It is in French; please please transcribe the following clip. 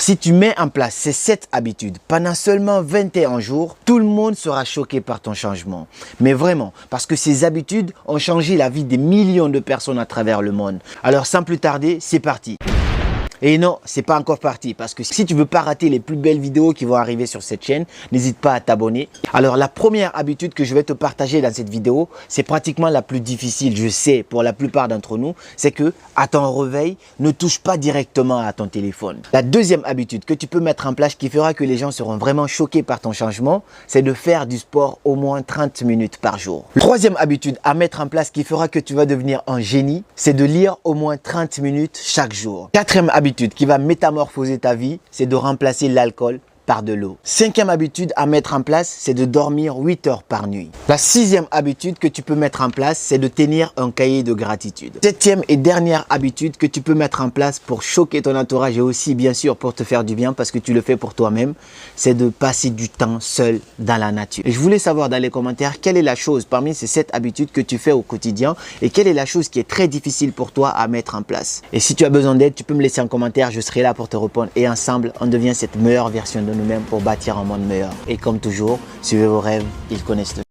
Si tu mets en place ces 7 habitudes pendant seulement 21 jours, tout le monde sera choqué par ton changement. Mais vraiment, parce que ces habitudes ont changé la vie des millions de personnes à travers le monde. Alors sans plus tarder, c'est parti. Et non, c'est pas encore parti parce que si tu veux pas rater les plus belles vidéos qui vont arriver sur cette chaîne, n'hésite pas à t'abonner. Alors la première habitude que je vais te partager dans cette vidéo, c'est pratiquement la plus difficile, je sais, pour la plupart d'entre nous, c'est que à ton réveil, ne touche pas directement à ton téléphone. La deuxième habitude que tu peux mettre en place qui fera que les gens seront vraiment choqués par ton changement, c'est de faire du sport au moins 30 minutes par jour. La troisième habitude à mettre en place qui fera que tu vas devenir un génie, c'est de lire au moins 30 minutes chaque jour. Quatrième habitude qui va métamorphoser ta vie, c'est de remplacer l'alcool par de l'eau. Cinquième habitude à mettre en place, c'est de dormir 8 heures par nuit. La sixième habitude que tu peux mettre en place, c'est de tenir un cahier de gratitude. Septième et dernière habitude que tu peux mettre en place pour choquer ton entourage et aussi bien sûr pour te faire du bien parce que tu le fais pour toi-même, c'est de passer du temps seul dans la nature. Et je voulais savoir dans les commentaires quelle est la chose parmi ces 7 habitudes que tu fais au quotidien et quelle est la chose qui est très difficile pour toi à mettre en place. Et si tu as besoin d'aide, tu peux me laisser un commentaire, je serai là pour te répondre et ensemble, on devient cette meilleure version de nous-mêmes pour bâtir un monde meilleur. Et comme toujours, suivez vos rêves, ils connaissent le